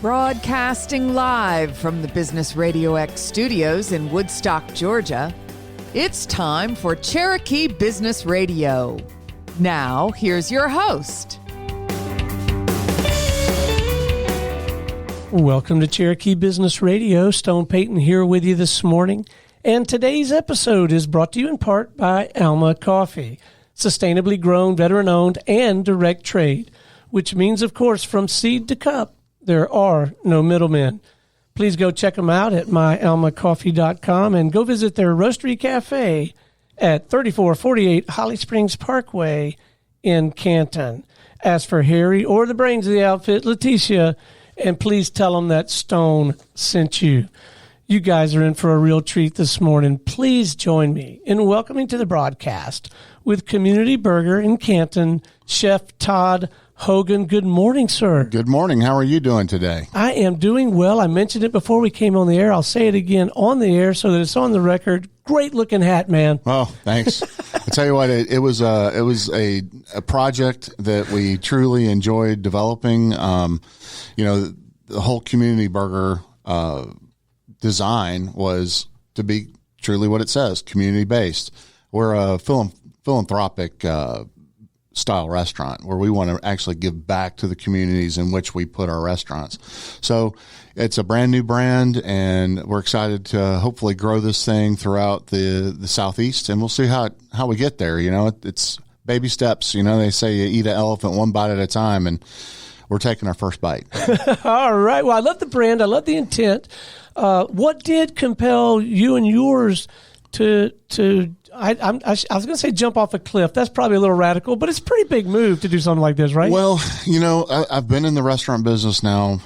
Broadcasting live from the Business RadioX studios in Woodstock, Georgia, it's time for Cherokee Business Radio. Now, here's your host. Welcome to Cherokee Business Radio. Stone Payton here with you this morning. And today's episode is brought to you in part by Alma Coffee, sustainably grown, veteran-owned, and direct trade, which means, of course, from seed to cup, there are no middlemen. Please go check them out at myalmacoffee.com and go visit their Roastery Cafe at 3448 Holly Springs Parkway in Canton. As for Harry or the brains of the outfit, Leticia, and please tell them that Stone sent you. You guys are in for a real treat this morning. Please join me in welcoming to the broadcast with Community Burger in Canton, Chef Todd Hogan. Good morning, sir. Good morning. How are you doing today? I am doing well. I mentioned it before we came on the air. I'll say it again on the air so that it's on the record. Great looking hat, man. Oh, thanks. I tell you what, it was a project that we truly enjoyed developing. The whole Community Burger design was to be truly what it says, community based. We're a philanthropic style restaurant where we want to actually give back to the communities in which we put our restaurants. So it's a brand new brand, and we're excited to hopefully grow this thing throughout the Southeast, and we'll see how we get there. You know, it's baby steps. You know, they say you eat an elephant one bite at a time, and we're taking our first bite. All right. Well, I love the brand. I love the intent. What did compel you and yours to I was going to say jump off a cliff. That's probably a little radical, but it's a pretty big move to do something like this, right? Well, I've been in the restaurant business now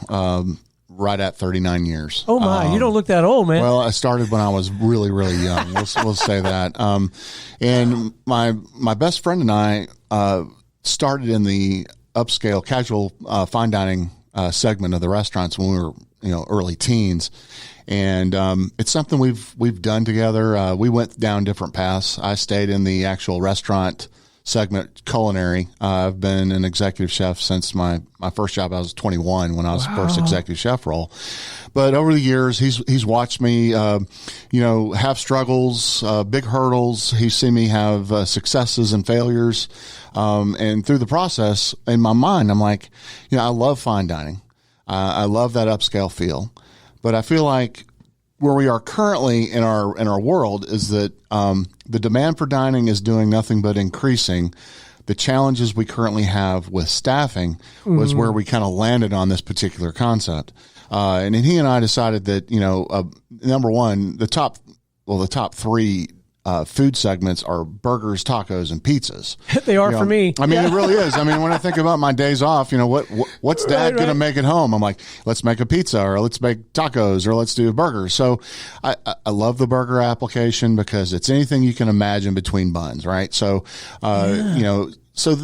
right at 39 years. Oh, my. You don't look that old, man. Well, I started when I was really, really young. We'll say that. And my best friend and I started in the upscale casual fine dining segment of the restaurants when we were early teens. And it's something we've done together. We went down different paths. I stayed in the actual restaurant segment, culinary. I've been an executive chef since my first job. I was 21 when I was first executive chef role. But over the years, he's watched me, have struggles, big hurdles. He's seen me have successes and failures. And through the process, in my mind, I'm like, I love fine dining. I love that upscale feel. But I feel like where we are currently in our world is that the demand for dining is doing nothing but increasing. The challenges we currently have with staffing was where we kind of landed on this particular concept. And then he and I decided that, number one, the top three food segments are burgers, tacos, and pizzas. They are for me. I mean, It really is. I mean, when I think about my days off, what's Dad going to make at home? I'm like, let's make a pizza, or let's make tacos, or let's do a burger. So I love the burger application because it's anything you can imagine between buns, right? So, so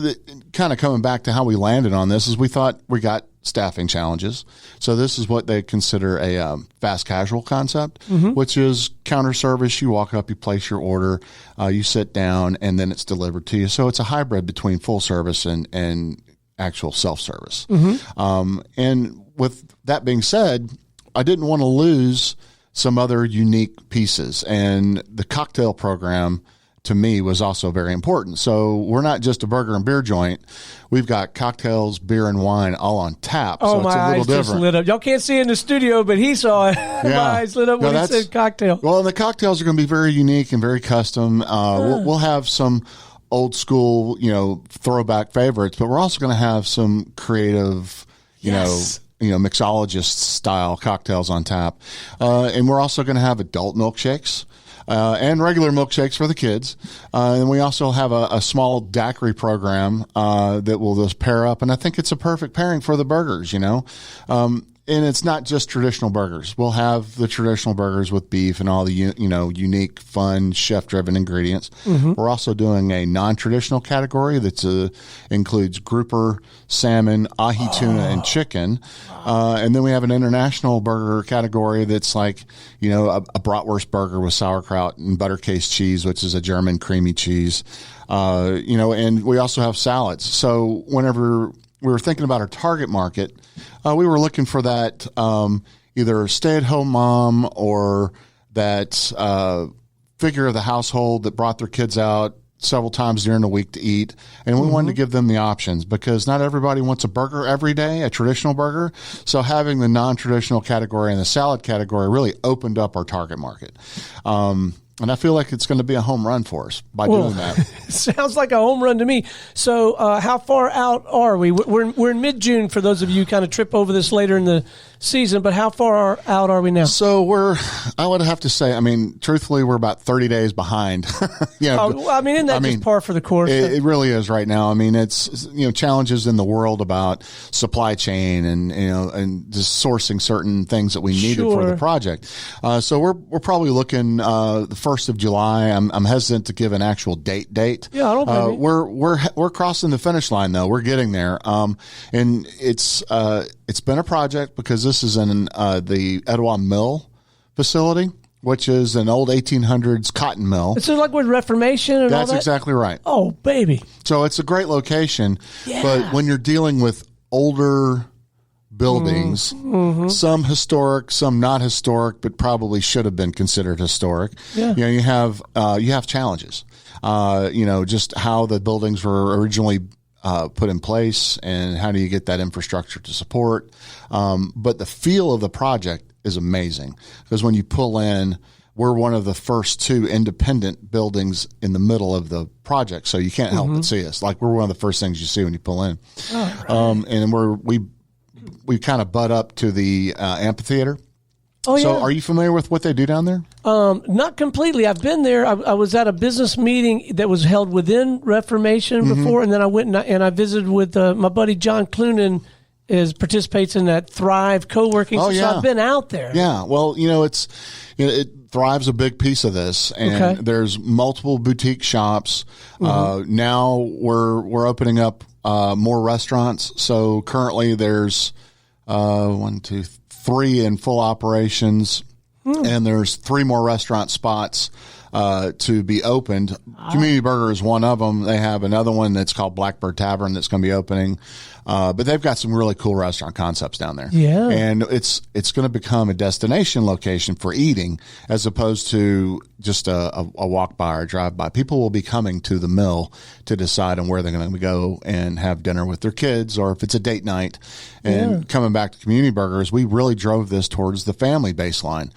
kind of coming back to how we landed on this is we thought we got staffing challenges. So this is what they consider a fast casual concept, which is counter service. You walk up, you place your order, you sit down, and then it's delivered to you. So it's a hybrid between full service and actual self-service. And with that being said, I didn't want to lose some other unique pieces. And the cocktail program to me was also very important. So we're not just a burger and beer joint. We've got cocktails, beer, and wine all on tap. Oh, so my it's a little eyes different. just lit up. Y'all can't see it in the studio, but he saw it. Yeah. My eyes lit up when he said cocktail. Well, the cocktails are going to be very unique and very custom. We'll have some old school, throwback favorites, but we're also going to have some creative, mixologist style cocktails on tap. And we're also going to have adult milkshakes. And regular milkshakes for the kids. And we also have a small daiquiri program that will just pair up. And I think it's a perfect pairing for the burgers, And it's not just traditional burgers. We'll have the traditional burgers with beef and all the unique, fun, chef-driven ingredients. We're also doing a non-traditional category that includes grouper, salmon, ahi tuna, and chicken. And then we have an international burger category that's like, a bratwurst burger with sauerkraut and buttercase cheese, which is a German creamy cheese. And we also have salads. So whenever were thinking about our target market, we were looking for that either stay-at-home mom or that figure of the household that brought their kids out several times during the week to eat. And we wanted to give them the options because not everybody wants a burger every day, a traditional burger. So having the non-traditional category and the salad category really opened up our target market. And I feel like it's going to be a home run for us by doing that. Sounds like a home run to me. So how far out are we? We're in mid-June for those of you who kind of trip over this later in the season, but how far out are we now? So I would have to say, I mean, truthfully, we're about 30 days behind. Isn't that just par for the course? It really is right now. I mean, it's, challenges in the world about supply chain and just sourcing certain things that we needed for the project. So we're probably looking, the 1st of July. I'm hesitant to give an actual date. Yeah, I don't blame you. We're crossing the finish line though. We're getting there. And it's been a project because this is in the Etowah Mill facility, which is an old 1800s cotton mill. It's like with Reformation and all that? That's exactly right. Oh, baby. So it's a great location. Yeah. But when you're dealing with older buildings, some historic, some not historic, but probably should have been considered historic. Yeah. You have challenges. Just how the buildings were originally put in place and how do you get that infrastructure to support. But the feel of the project is amazing because when you pull in, we're one of the first 2 independent buildings in the middle of the project. So you can't help but see us. Like we're one of the first things you see when you pull in. Oh, right. And we kind of butt up to the amphitheater. Oh, so yeah. are you familiar with what they do down there? Not completely. I've been there. I was at a business meeting that was held within Reformation before, and then I went and I visited with my buddy John Clunan participates in that Thrive co-working. So I've been out there. Yeah. Well, Thrive's a big piece of this, and there's multiple boutique shops. Now we're opening up more restaurants. So currently there's 3 in full operations, and there's 3 more restaurant spots to be opened. Community Burger is one of them. They have another one that's called Blackbird Tavern that's going to be opening. But they've got some really cool restaurant concepts down there. Yeah. And it's going to become a destination location for eating as opposed to just a walk by or drive by. People will be coming to the mill to decide on where they're going to go and have dinner with their kids, or if it's a date night. And coming back to Community Burgers, we really drove this towards the family baseline.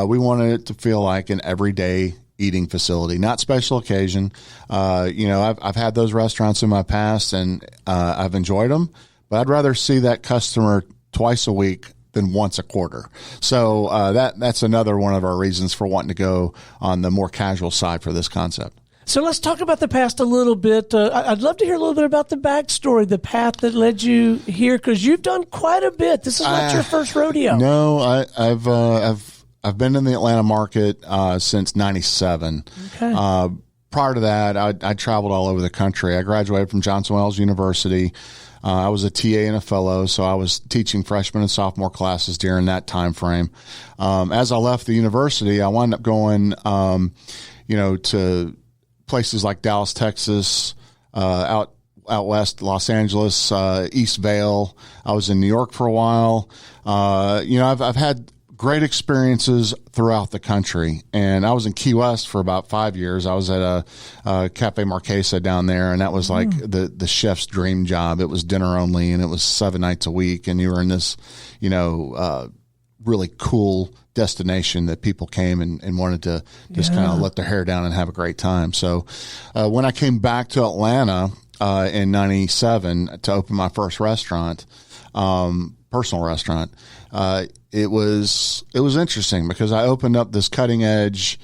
We wanted it to feel like an everyday eating facility, not special occasion. I've had those restaurants in my past and I've enjoyed them, but I'd rather see that customer twice a week than once a quarter. So that's another one of our reasons for wanting to go on the more casual side for this concept. So let's talk about the past a little bit. I'd love to hear a little bit about the backstory, the path that led you here, because you've done quite a bit. This is not your first rodeo. No, I've been in the Atlanta market since '97. Okay. Prior to that, I traveled all over the country. I graduated from Johnson Wales University. I was a TA and a fellow, so I was teaching freshman and sophomore classes during that time frame. As I left the university, I wound up going, to places like Dallas, Texas, out west, Los Angeles, East Vale. I was in New York for a while. I've had great experiences throughout the country. And I was in Key West for about 5 years. I was at a Cafe Marquesa down there, and that was like the chef's dream job. It was dinner only, and it was 7 nights a week. And you were in this, really cool destination that people came and wanted to just kind of let their hair down and have a great time. So when I came back to Atlanta in '97 to open my first restaurant, personal restaurant, it was interesting because I opened up this cutting edge,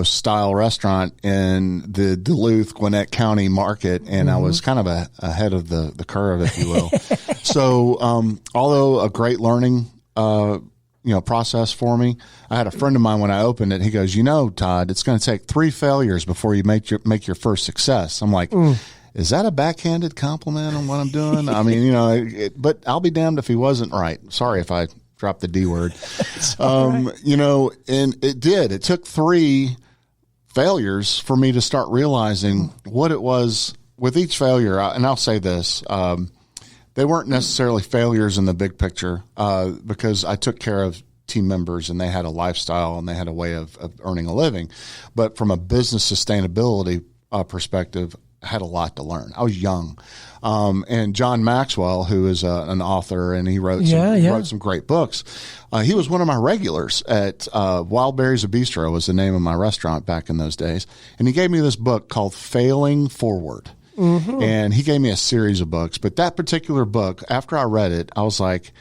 style restaurant in the Duluth, Gwinnett County market. And I was kind of ahead of the curve, if you will. So, although a great learning, process for me, I had a friend of mine when I opened it. He goes, Todd, it's going to take 3 failures before you make your first success. I'm like, is that a backhanded compliment on what I'm doing? I mean, but I'll be damned if he wasn't right. Sorry if I dropped the D word. Right. And it did. It took 3 failures for me to start realizing what it was with each failure. And I'll say this, they weren't necessarily failures in the big picture, because I took care of team members and they had a lifestyle and they had a way of earning a living. But from a business sustainability perspective, I had a lot to learn. I was young. And John Maxwell, who is an author, and he wrote some great books. He was one of my regulars at Wild Berries Bistro was the name of my restaurant back in those days. And he gave me this book called Failing Forward. Mm-hmm. And he gave me a series of books. But that particular book, after I read it, I was like,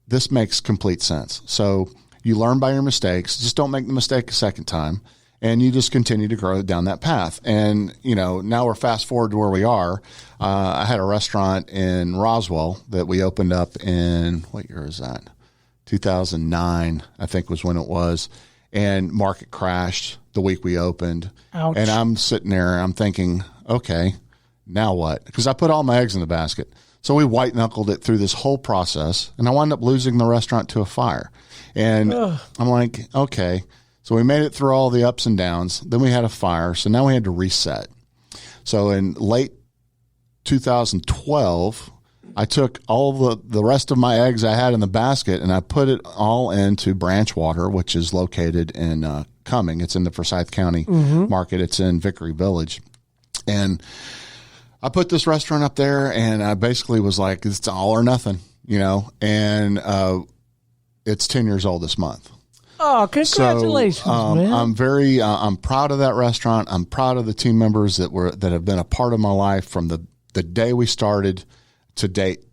this makes complete sense. So you learn by your mistakes. Just don't make the mistake a second time. And you just continue to grow down that path. And, now we're fast forward to where we are. I had a restaurant in Roswell that we opened up in, what year is that? 2009, I think was when it was. And market crashed the week we opened. Ouch. And I'm sitting there, I'm thinking, okay, now what? Because I put all my eggs in the basket. So we white knuckled it through this whole process. And I wound up losing the restaurant to a fire. And I'm like, okay. So we made it through all the ups and downs. Then we had a fire. So now we had to reset. So in late 2012, I took all the rest of my eggs I had in the basket and I put it all into Branchwater, which is located in Cumming. It's in the Forsyth County market. It's in Vickery Village. And I put this restaurant up there and I basically was like, it's all or nothing, and it's 10 years old this month. Oh, congratulations, man. I'm very, I'm proud of that restaurant. I'm proud of the team members that have been a part of my life from the day we started to date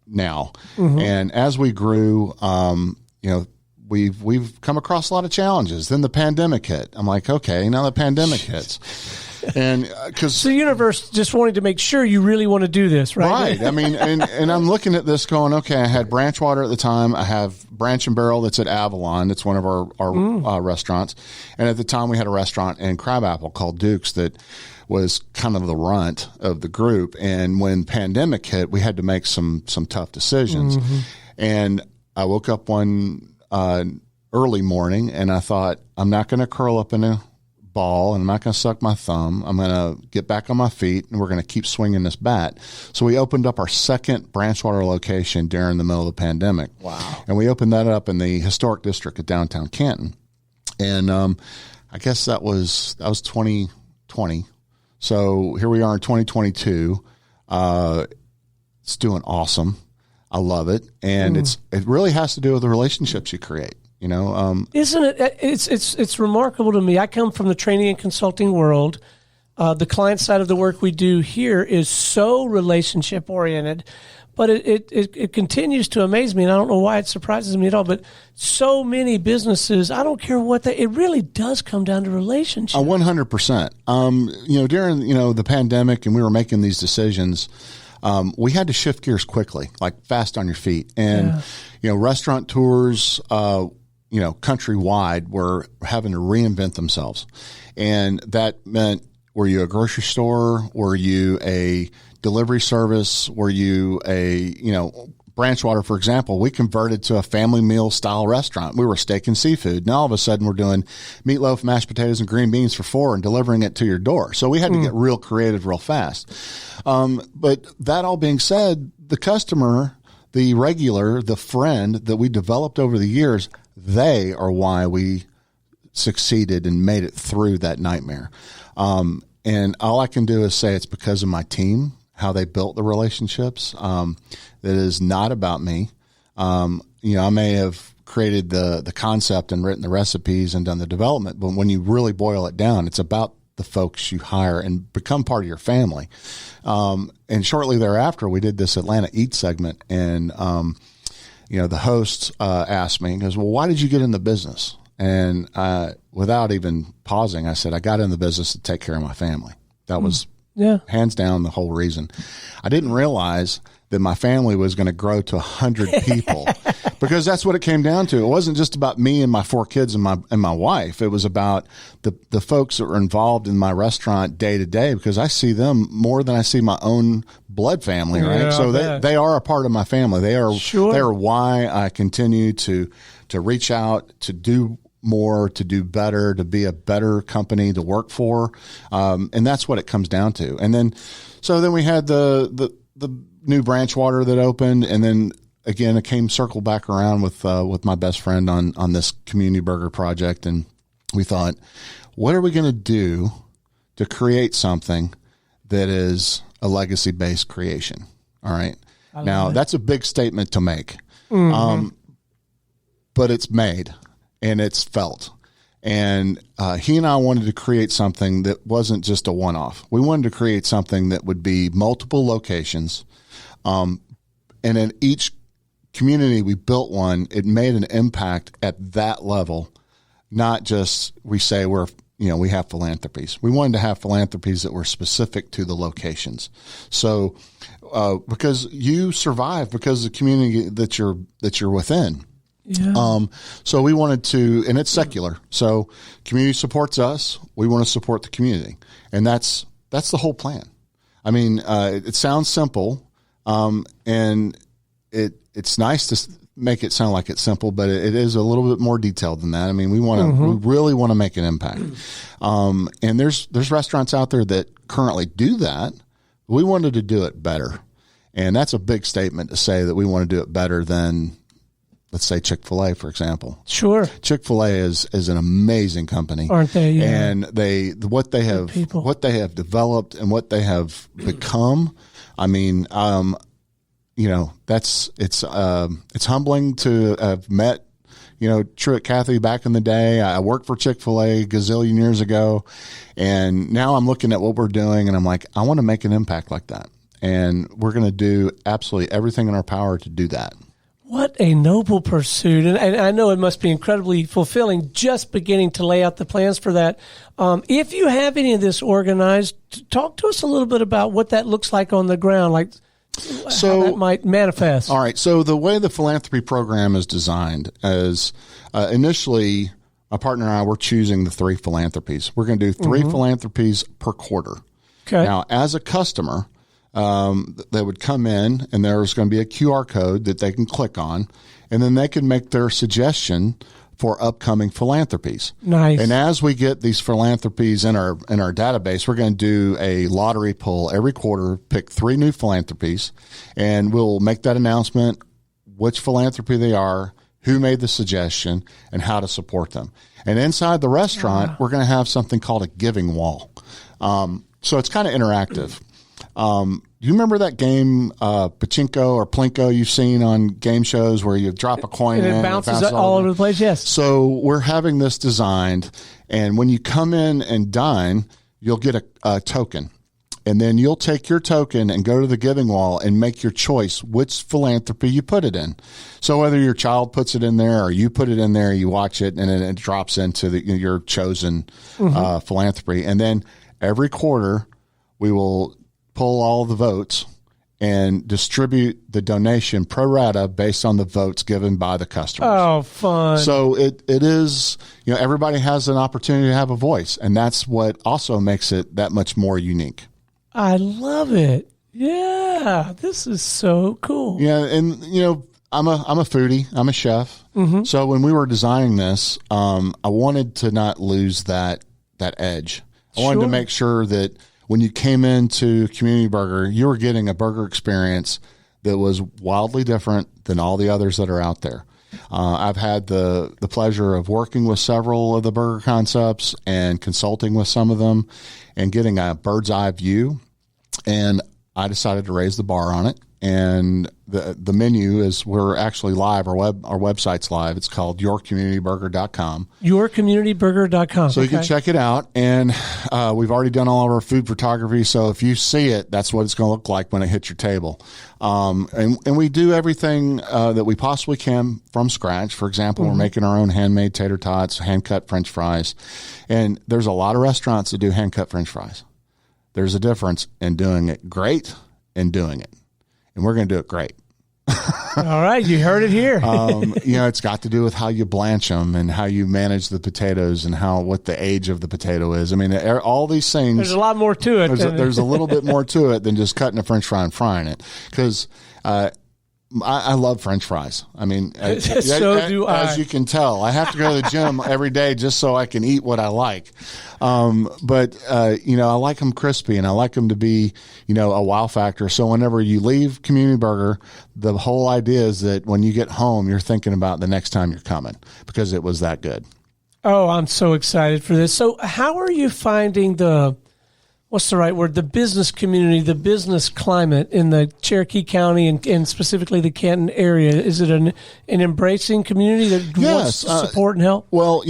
now. Mm-hmm. And as we grew, we've come across a lot of challenges. Then the pandemic hit. I'm like, okay, now the pandemic hits. And because the universe just wanted to make sure you really want to do this, right? Right. I mean, and I'm looking at this going, okay, I had Branchwater at the time. I have Branch and Barrel that's at Avalon. That's one of our restaurants. And at the time we had a restaurant in Crabapple called Duke's that was kind of the runt of the group. And when pandemic hit, we had to make some tough decisions. Mm-hmm. And I woke up one early morning and I thought, I'm not going to curl up in a ball and I'm not going to suck my thumb. I'm going to get back on my feet and we're going to keep swinging this bat. So we opened up our second Branchwater location during the middle of the pandemic. Wow. And we opened that up in the historic district of downtown Canton. And I guess that was 2020. So here we are in 2022. It's doing awesome. I love it. And it really has to do with the relationships you create. Isn't it? It's remarkable to me. I come from the training and consulting world. The client side of the work we do here is so relationship oriented, but it continues to amaze me. And I don't know why it surprises me at all, but so many businesses, I don't care what it really does come down to relationships. 100%. During, the pandemic and we were making these decisions, we had to shift gears quickly, like fast on your feet. And, restaurant tours, countrywide were having to reinvent themselves. And that meant, were you a grocery store? Were you a delivery service? Were you Branchwater, for example, we converted to a family meal style restaurant. We were steak and seafood. Now all of a sudden we're doing meatloaf, mashed potatoes, and green beans for $4 and delivering it to your door. So we had to get real creative real fast. But that all being said, the customer, the regular, the friend that we developed over the years, they are why we succeeded and made it through that nightmare. And all I can do is say it's because of my team, how they built the relationships. That is not about me. I may have created the concept and written the recipes and done the development, but when you really boil it down, it's about the folks you hire and become part of your family. And shortly thereafter, we did this Atlanta Eat segment, and the host asked me, he goes, well, why did you get in the business? And without even pausing, I said, I got in the business to take care of my family. That was hands down the whole reason. I didn't realize that my family was going to grow to 100 people because that's what it came down to. It wasn't just about me and my 4 kids and my wife. It was about the folks that were involved in my restaurant day to day, because I see them more than I see my own blood family, right? Yeah, so they are a part of my family. They are why I continue to reach out, to do more, to do better, to be a better company to work for. And that's what it comes down to. And then we had the the new Branchwater that opened, and then again, it came circle back around with my best friend on this community burger project, and we thought, what are we going to do to create something that is a legacy-based creation? All right. Now, that's a big statement to make, but it's made and it's felt. And he and I wanted to create something that wasn't just a one-off. We wanted to create something that would be multiple locations, and in each community we built one, it made an impact at that level, not just we say we have philanthropies. We wanted to have philanthropies that were specific to the locations. So because you survive because of the community that you're within. Yeah. So we wanted to, and it's secular. So community supports us. We want to support the community, and that's the whole plan. I mean, it sounds simple, and it's nice to make it sound like it's simple, but it is a little bit more detailed than that. I mean, we really want to make an impact. And there's restaurants out there that currently do that. We wanted to do it better. And that's a big statement to say that we want to do it better than, let's say, Chick-fil-A, for example. Sure. Chick-fil-A is an amazing company. Aren't they? Yeah. And what they have developed and what they have become. I mean, it's humbling to have met, Truett Cathy back in the day. I worked for Chick-fil-A a gazillion years ago, and now I'm looking at what we're doing, and I'm like, I want to make an impact like that. And we're going to do absolutely everything in our power to do that. What a noble pursuit. And I know it must be incredibly fulfilling just beginning to lay out the plans for that. If you have any of this organized, talk to us a little bit about what that looks like on the ground, how that might manifest. All right. So the way the philanthropy program is designed is initially my partner and I were choosing the 3 philanthropies. We're going to do 3 philanthropies per quarter. Okay. Now, as a customer, they would come in and there's going to be a QR code that they can click on, and then they can make their suggestion for upcoming philanthropies. Nice. And as we get these philanthropies in our database, we're going to do a lottery pull every quarter, pick 3 new philanthropies, and we'll make that announcement, which philanthropy they are, who made the suggestion, and how to support them. And inside the restaurant, we're going to have something called a giving wall. So it's kind of interactive. Do you remember that game, Pachinko or Plinko you've seen on game shows where you drop a coin and in it bounces all over the place? Yes. So we're having this designed, and when you come in and dine, you'll get a token. And then you'll take your token and go to the giving wall and make your choice which philanthropy you put it in. So whether your child puts it in there or you put it in there, you watch it, and then it drops into your chosen philanthropy. And then every quarter, we will pull all the votes and distribute the donation pro rata based on the votes given by the customers. Oh, fun. So it is, everybody has an opportunity to have a voice, and that's what also makes it that much more unique. I love it. Yeah, this is so cool. Yeah, and I'm a foodie. I'm a chef. So when we were designing this, I wanted to not lose that edge. I wanted to make sure that when you came into Community Burger, you were getting a burger experience that was wildly different than all the others that are out there. I've had the pleasure of working with several of the burger concepts and consulting with some of them and getting a bird's eye view. And I decided to raise the bar on it. And the menu is, we're actually live. Our website's live. It's called yourcommunityburger.com. Yourcommunityburger.com. So you can check it out. And we've already done all of our food photography. So if you see it, that's what it's going to look like when it hits your table. And we do everything that we possibly can from scratch. For example, we're making our own handmade tater tots, hand-cut French fries. And there's a lot of restaurants that do hand-cut French fries. There's a difference in doing it great and doing it. And we're going to do it great. All right. You heard it here. It's got to do with how you blanch them and how you manage the potatoes and what the age of the potato is. I mean, all these things. There's a lot more to it. There's a little bit more to it than just cutting a French fry and frying it. Because I love French fries. I mean, so do I. As you can tell, I have to go to the gym every day just so I can eat what I like. But I like them crispy, and I like them to be, a wow factor. So whenever you leave Community Burger, the whole idea is that when you get home, you're thinking about the next time you're coming because it was that good. Oh, I'm so excited for this. So how are you finding what's the right word? The business community, the business climate in the Cherokee County and specifically the Canton area? Is it an embracing community that wants to support and help? Well,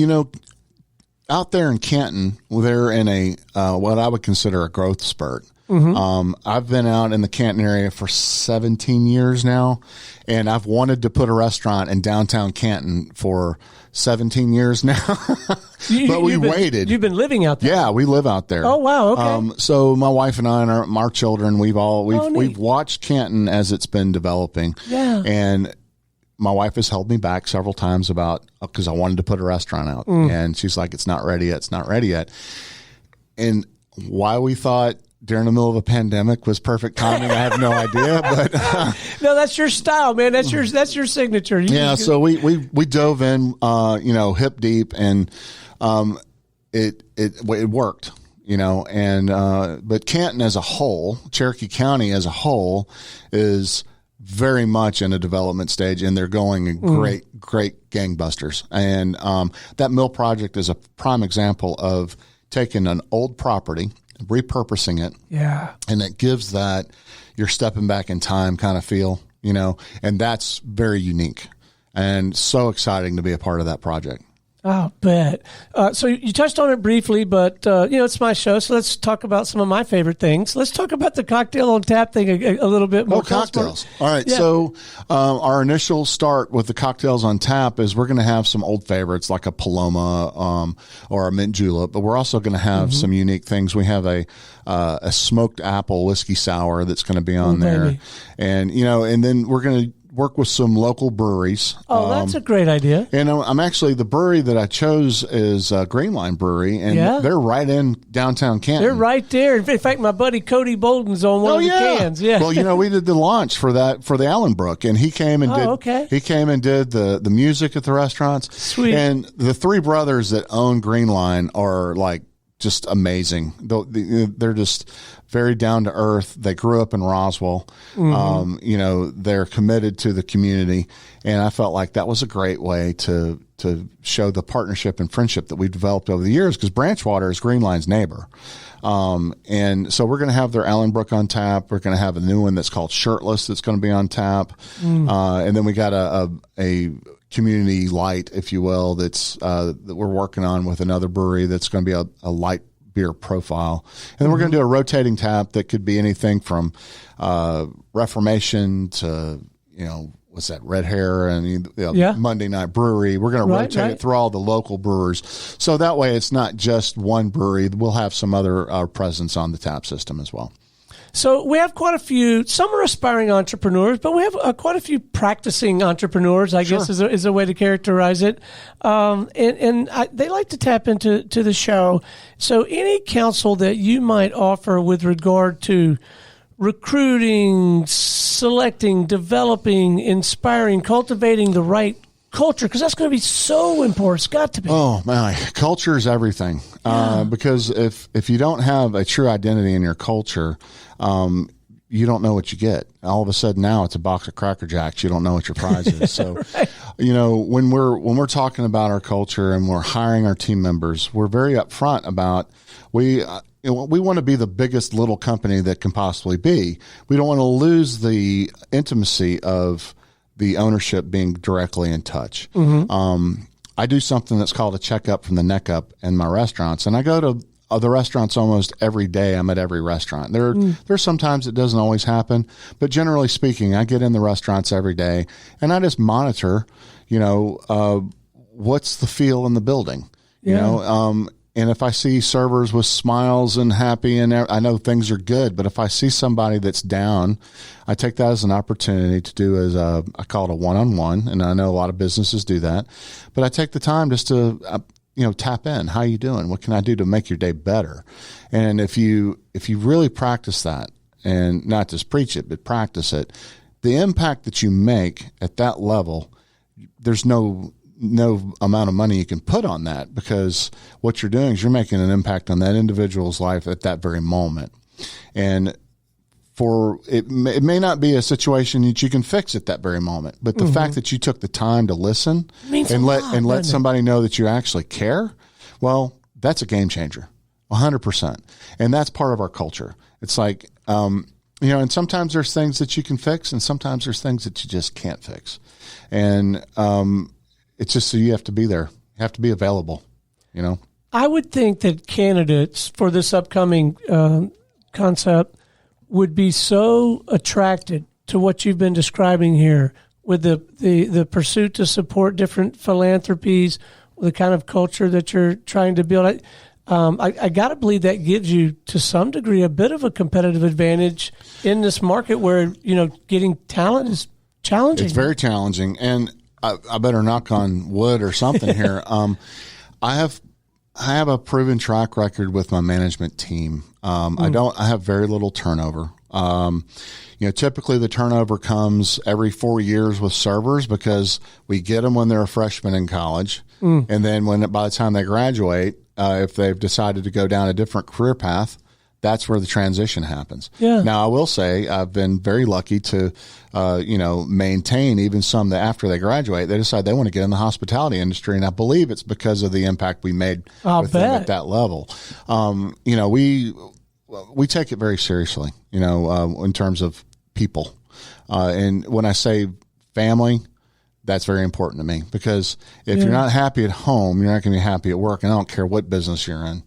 out there in Canton, they're in a what I would consider a growth spurt. Mm-hmm. I've been out in the Canton area for 17 years now, and I've wanted to put a restaurant in downtown Canton for 17 years now. But we waited. You've been living out there? Yeah, we live out there. Oh, wow. Okay. So my wife and I and our children, we've watched Canton as it's been developing. Yeah. And my wife has held me back several times because I wanted to put a restaurant out. And she's like, it's not ready yet. It's not ready yet. And why we thought during the middle of a pandemic was perfect timing, I have no idea. But no, that's your style, man. That's your signature. So we dove in, hip deep, and it worked, but Canton as a whole, Cherokee County as a whole, is very much in a development stage, and they're going great gangbusters. And that mill project is a prime example of taking an old property, repurposing it. Yeah. And it gives that you're stepping back in time kind of feel, and that's very unique and so exciting to be a part of that project. Oh, bet. So you touched on it briefly, but, it's my show, so let's talk about some of my favorite things. Let's talk about the cocktail on tap thing a little bit more. Oh, cocktails. All right. Yeah. So our initial start with the cocktails on tap is we're going to have some old favorites like a Paloma or a mint julep, but we're also going to have some unique things. We have a smoked apple whiskey sour that's going to be on there. Baby. And, and then we're going to work with some local breweries. Oh, that's a great idea. And I'm actually, the brewery that I chose is Green Line Brewery, and they're right in downtown Canton. They're right there. In fact, my buddy Cody Bolden's on one of the cans. Yeah. Well, we did the launch for the Allenbrook, and he came and did the music at the restaurants. Sweet. And the three brothers that own Green Line are like just amazing. They're just very down to earth. They grew up in Roswell. They're committed to the community, and I felt like that was a great way to show the partnership and friendship that we've developed over the years, because Branchwater is Green Line's neighbor. And so we're going to have their Allenbrook on tap. We're going to have a new one that's called Shirtless that's going to be on tap. And then we got a community light, if you will, that we're working on with another brewery that's going to be a light beer profile. And then we're going to do a rotating tap that could be anything from Reformation to, what's that, Red Hair and Monday Night Brewery. We're going to rotate it through all the local brewers. So that way it's not just one brewery. We'll have some other presence on the tap system as well. So we have quite a few, some are aspiring entrepreneurs, but we have quite a few practicing entrepreneurs, I guess is a way to characterize it. They like to tap into the show. So any counsel that you might offer with regard to recruiting, selecting, developing, inspiring, cultivating the right culture, because that's going to be so important. It's got to be. Oh my, culture is everything. Because if you don't have a true identity in your culture, you don't know what you get. All of a sudden now it's a box of Cracker Jacks. You don't know what your prize is. So, when we're talking about our culture and we're hiring our team members, we're very upfront about we want to be the biggest little company that can possibly be. We don't want to lose the intimacy of the ownership being directly in touch. I do something that's called a checkup from the neck up in my restaurants, and I go to the restaurants almost every day. I'm at every restaurant. There's sometimes it doesn't always happen, but generally speaking, I get in the restaurants every day and I just monitor, what's the feel in the building, and if I see servers with smiles and happy and I know things are good, but if I see somebody that's down, I take that as an opportunity to do I call it a one-on-one, and I know a lot of businesses do that, but I take the time just to, tap in. How you doing? What can I do to make your day better? And if you really practice that, and not just preach it, but practice it, the impact that you make at that level, there's no amount of money you can put on that, because what you're doing is you're making an impact on that individual's life at that very moment. And it may not be a situation that you can fix at that very moment, but the fact that you took the time to listen and let somebody know that you actually care, well, that's a game changer, 100%. And that's part of our culture. It's like, and sometimes there's things that you can fix, and sometimes there's things that you just can't fix. And it's just so you have to be there. You have to be available, I would think that candidates for this upcoming concept would be so attracted to what you've been describing here, with the pursuit to support different philanthropies, the kind of culture that you're trying to build. I got to believe that gives you, to some degree, a bit of a competitive advantage in this market where, getting talent is challenging. It's very challenging. And I better knock on wood or something here. I have a proven track record with my management team. I have very little turnover. Typically the turnover comes every 4 years with servers, because we get them when they're a freshman in college. And then by the time they graduate, if they've decided to go down a different career path, that's where the transition happens. Yeah. Now, I will say I've been very lucky to, maintain even some that after they graduate, they decide they want to get in the hospitality industry. And I believe it's because of the impact we made with them at that level. We take it very seriously, in terms of people. And when I say family, that's very important to me, because if you're not happy at home, you're not going to be happy at work. And I don't care what business you're in.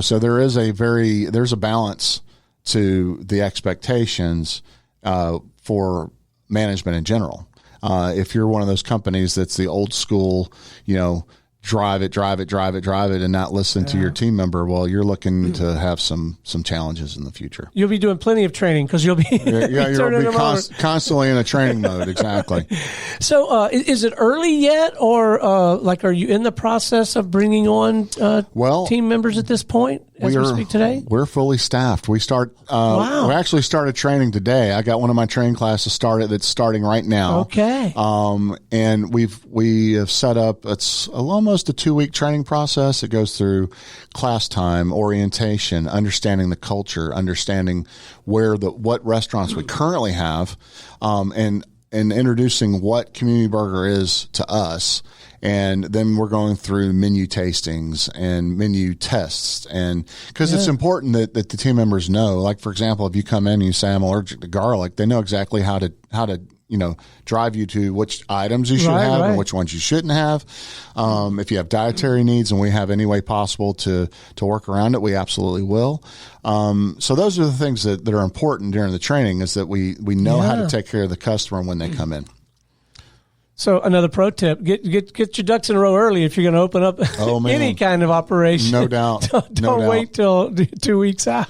So there's a balance to the expectations for management in general. If you're one of those companies that's the old school, drive it, and not listen to your team member, well, you're looking to have some challenges in the future. You'll be doing plenty of training, because you'll be you'll be constantly in a training mode. Exactly. So, is it early yet, or are you in the process of bringing on team members at this point as we speak today? We're fully staffed. We actually started training today. I got one of my training classes that's starting right now. Okay. And we have set up, it's almost a 2-week training process. It goes through class time, orientation, understanding the culture, understanding what restaurants we currently have, and introducing what Community Burger is to us. And then we're going through menu tastings and menu tests. And because it's important that the team members know, like, for example, if you come in and you say I'm allergic to garlic, they know exactly how to drive you to which items you should have and which ones you shouldn't have. If you have dietary needs and we have any way possible to work around it, we absolutely will. So those are the things that are important during the training, is that we know how to take care of the customer when they come in. So another pro tip: get your ducks in a row early if you're going to open up any kind of operation. No doubt. Don't wait till 2 weeks out.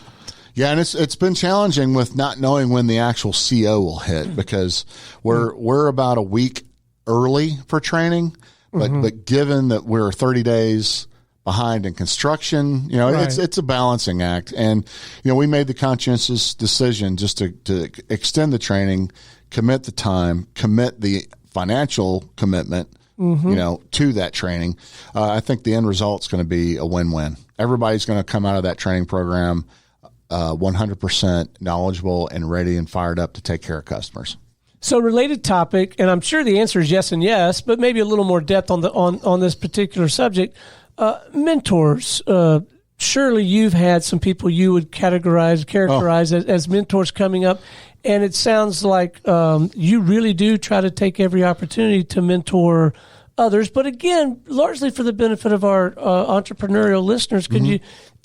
Yeah, and it's been challenging with not knowing when the actual CO will hit, because we're about a week early for training, but given that we're 30 days behind in construction, it's a balancing act. And we made the conscientious decision just to extend the training, commit the time, commit the financial commitment, to that training. I think the end result's going to be a win-win. Everybody's going to come out of that training program 100% knowledgeable and ready and fired up to take care of customers. So, related topic, and I'm sure the answer is yes and yes, but maybe a little more depth on this particular subject. Mentors. Surely you've had some people you would characterize as mentors coming up, and it sounds like you really do try to take every opportunity to mentor others. But again, largely for the benefit of our entrepreneurial listeners,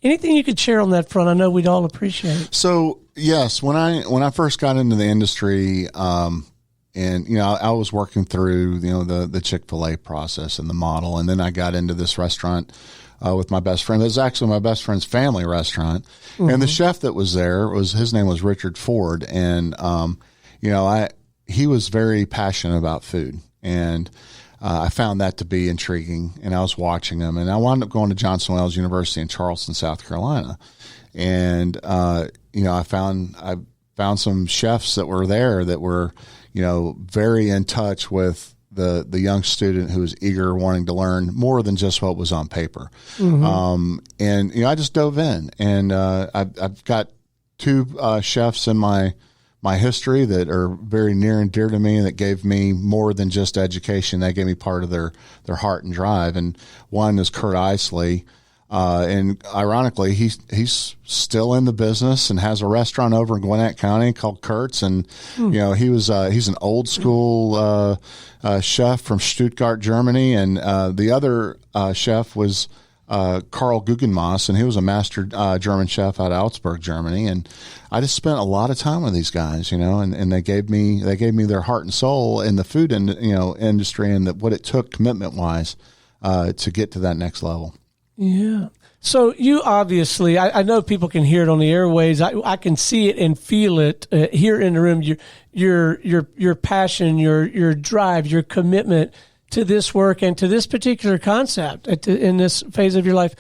anything you could share on that front? I know we'd all appreciate it. So yes, when I first got into the industry, and I was working through the Chick-fil-A process and the model, and then I got into this restaurant with my best friend. It was actually my best friend's family restaurant, and the chef that was there his name was Richard Ford, and he was very passionate about food, and I found that to be intriguing, and I was watching him, and I wound up going to Johnson Wales University in Charleston, South Carolina. And, I found some chefs that were there that were, very in touch with the young student who was eager, wanting to learn more than just what was on paper. And I just dove in, and I've got two chefs in my history that are very near and dear to me, and that gave me more than just education. They gave me part of their heart and drive. And one is Kurt Isley. And ironically, he's still in the business and has a restaurant over in Gwinnett County called Kurt's. And, he's an old school, chef from Stuttgart, Germany. And, the other, chef was, Karl Guggenmass, and he was a master German chef out of Augsburg, Germany. And I just spent a lot of time with these guys, and they gave me their heart and soul in the food industry, and what it took commitment wise to get to that next level. Yeah. So you obviously, I know people can hear it on the airways. I can see it and feel it here in the room. Your passion, your drive, your commitment to this work and to this particular concept in this phase of your life.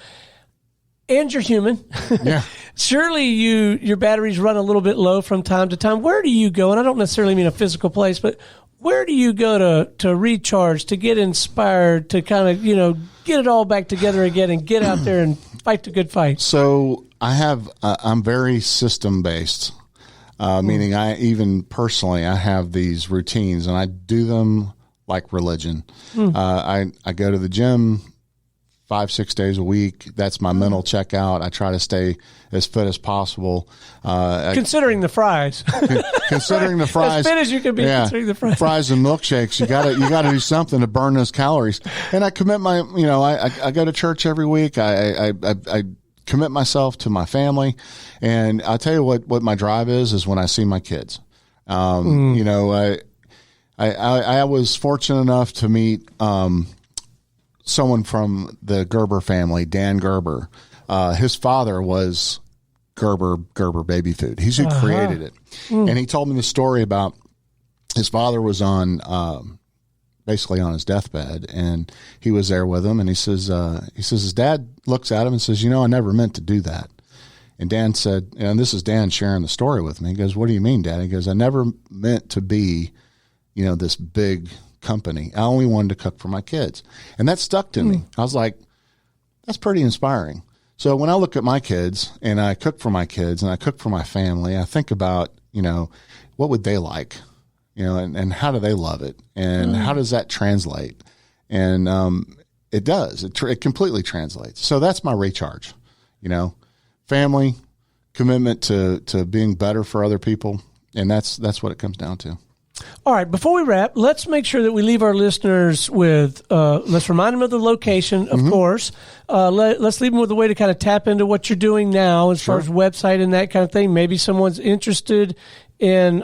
And you're human. Yeah. Surely your batteries run a little bit low from time to time. Where do you go? And I don't necessarily mean a physical place, but where do you go to recharge, to get inspired, to kind of, get it all back together again and get out there and fight the good fight? So I'm very system based, meaning even personally, I have these routines and I do them like religion. I go to the gym 5-6 days a week. That's my mental checkout. I try to stay as fit as possible. Considering the fries. Considering the fries. As fit as you can be, considering the fries. Fries and milkshakes. You gotta do something to burn those calories. And I commit I go to church every week. I commit myself to my family. And I'll tell you what my drive is when I see my kids. I was fortunate enough to meet someone from the Gerber family, Dan Gerber. His father was Gerber Baby Food. He's who created it. And he told me the story about his father was basically on his deathbed, and he was there with him. And he says his dad looks at him and says, I never meant to do that. And Dan said, and this is Dan sharing the story with me. He goes, "What do you mean, Dad?" He goes, "I never meant to be, this big company. I only wanted to cook for my kids." And that stuck to me. I was like, that's pretty inspiring. So when I look at my kids and I cook for my kids and I cook for my family, I think about, what would they like, and how do they love it? And how does that translate? And it does. It completely translates. So that's my recharge, family, commitment to being better for other people. And that's what it comes down to. All right, before we wrap, let's make sure that we leave our listeners with, let's remind them of the location, of course. Let's leave them with a way to kind of tap into what you're doing now as far as website and that kind of thing. Maybe someone's interested in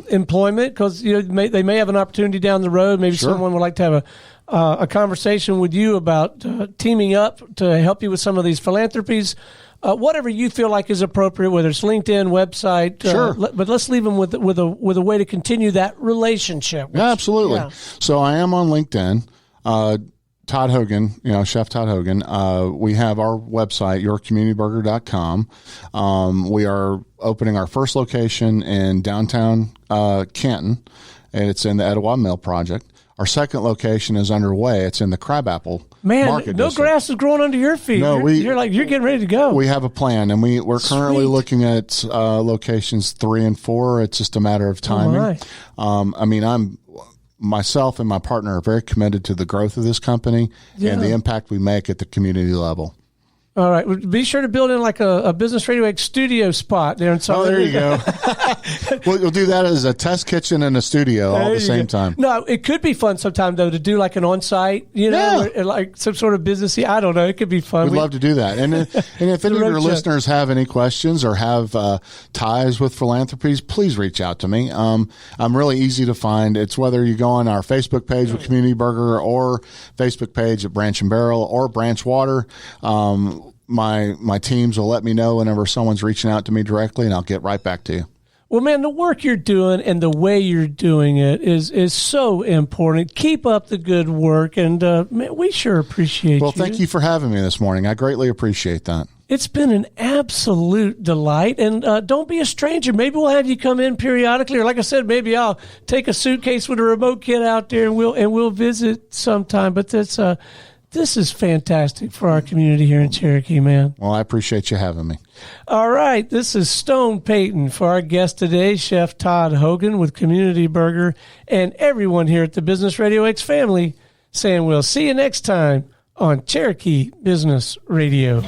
employment because they may have an opportunity down the road. Maybe someone would like to have a conversation with you about teaming up to help you with some of these philanthropies. Whatever you feel like is appropriate, whether it's LinkedIn, website, but let's leave them with a way to continue that relationship. Absolutely. Yeah. So I am on LinkedIn. Todd Hogan, Chef Todd Hogan. We have our website, yourcommunityburger.com. We are opening our first location in downtown Canton, and it's in the Etowah Mill Project. Our second location is underway. It's in the Crabapple Market no District. Grass is growing under your feet. No, you're getting ready to go. We have a plan, and we're currently looking at locations 3 and 4. It's just a matter of timing. I'm myself and my partner are very committed to the growth of this company and the impact we make at the community level. All right. Be sure to build in like a Business RadioX studio spot there. There you go. We'll do that as a test kitchen and a studio all at the same time. No, it could be fun sometime, though, to do like an on-site, like some sort of businessy. I don't know. It could be fun. We'd love to do that. And if any of your listeners have any questions or have ties with philanthropies, please reach out to me. I'm really easy to find. It's whether you go on our Facebook page with Community Burger or Facebook page at Branch and Barrel or Branchwater. My teams will let me know whenever someone's reaching out to me directly, and I'll get right back to you. Well, man, the work you're doing and the way you're doing it is so important. Keep up the good work, and man, we sure appreciate you. Well, thank you for having me this morning. I greatly appreciate that. It's been an absolute delight, and don't be a stranger. Maybe we'll have you come in periodically, or like I said, maybe I'll take a suitcase with a remote kit out there, and we'll visit sometime. But this is fantastic for our community here in Cherokee, man. Well, I appreciate you having me. All right, this is Stone Payton for our guest today, Chef Todd Hogan with Community Burger, and everyone here at the Business RadioX family saying we'll see you next time on Cherokee Business Radio.